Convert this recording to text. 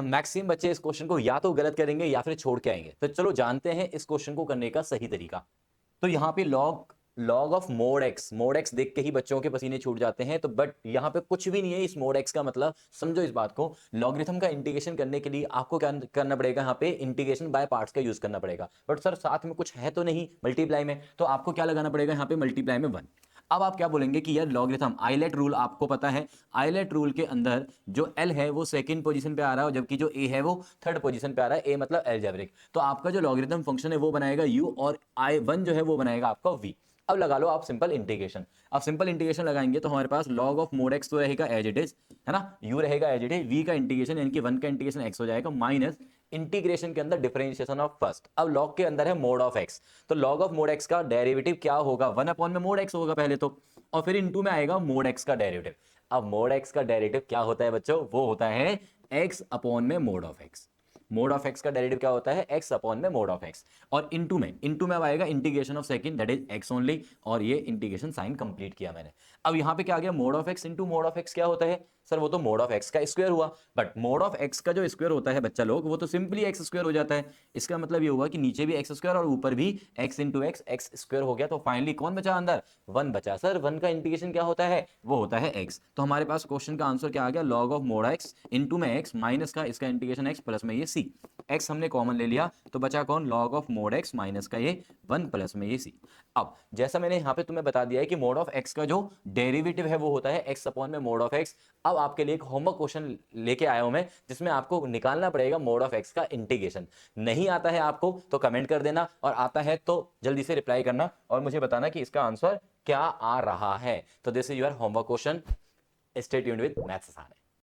Maximum बच्चे इस question को या तो गलत करेंगे या फिर छोड़ के आएंगे। तो चलो जानते हैं इस क्वेश्चन को करने का सही तरीका। तो यहाँ पे लॉग ऑफ मोड एक्स देख के ही बच्चों के पसीने छूट जाते हैं। तो बट यहाँ पे कुछ भी नहीं है इस मोड एक्स का, मतलब समझो इस बात को। लॉगरिथम का इंटीग्रेशन करने के लिए आपको क्या करना पड़ेगा, यहाँ पे इंटीग्रेशन बाय पार्ट्स का यूज करना पड़ेगा। बट सर साथ में कुछ है तो नहीं मल्टीप्लाई में, तो आपको क्या लगाना पड़ेगा यहाँ पे मल्टीप्लाई में 1। अब आप क्या बोलेंगे कि यार लॉगरिथम आइलेट रूल आपको पता है, आइलेट रूल के अंदर जो एल है वो सेकंड पोजीशन पे आ रहा है, जबकि जो ए है वो थर्ड पोजीशन पे आ रहा है। ए मतलब एल्जेब्रिक, तो आपका जो लॉगरिथम फंक्शन है वो बनाएगा यू, और आई वन जो है वो बनाएगा आपका वी। अब लगा लो आप सिंपल इंटीग्रेशन। अब सिंपल इंटीग्रेशन लगाएंगे तो हमारे पास लॉग ऑफ मोड एक्स तो रहेगा एज इट इज, है ना, यू रहेगा एज इट इज, वी का इंटीग्रेशन यानी कि 1 का इंटीग्रेशन एक्स हो जाएगा, माइनस इंटीग्रेशन के अंदर डिफरेंशिएशन ऑफ फर्स्ट। अब लॉग के अंदर है मोड ऑफ एक्स, तो लॉग ऑफ मोड एक्स का डेरिवेटिव क्या होगा, 1 अपॉन में मोड एक्स होगा पहले तो, और फिर इनटू में आएगा मोड एक्स का डेरिवेटिव। अब मोड एक्स का डेरिवेटिव क्या होता है बच्चों, वो होता है एक्स अपॉन में mode of x. Mode of x का डेरिवेटिव क्या होता है, एक्स अपॉन में मोड ऑफ एक्स, और इनटू में आएगा integration of second that is x only, और ये इंटीग्रेशन साइन कंप्लीट किया मैंने। अब यहां पे क्या आ गया, mode of x into mode of x क्या होता है सर, वो तो मोड ऑफ एक्स का स्क्वायर हुआ। बट मोड ऑफ एक्स का जो स्क्वायर होता है बच्चा लोग, वो तो सिंपली एक्स स्क्वायर हो जाता है। इसका मतलब ये होगा कि नीचे भी एक्स स्क्वायर और ऊपर भी x into x, x square हो गया। तो फाइनली कौन बचा अंदर, 1 बचा। सर 1 का इंटीग्रेशन क्या होता है, वो होता है एक्स। तो हमारे पास क्वेश्चन का आंसर क्या आ गया, log of mode x into में एक्स माइनस का इसका इंटीग्रेशन एक्स प्लस में ये सी। एक्स हमने कॉमन ले लिया तो बचा कौन, log of mode x minus का ये 1 प्लस में ये सी। अब जैसा मैंने यहां पे तुम्हें बता दिया है कि मोड ऑफ एक्स का जो डेरिवेटिव है वो होता है एक्स अपॉन में मोड ऑफ एक्स। अब आपके लिए एक होमवर्क क्वेश्चन लेके आया हूं मैं, जिसमें आपको निकालना पड़ेगा मोड ऑफ एक्स का इंटीग्रेशन। नहीं आता है आपको तो कमेंट कर देना, और आता है तो जल्दी से रिप्लाई करना और मुझे बताना कि इसका आंसर क्या आ रहा है। तो this is your homework question. Stay tuned with maths आसान है।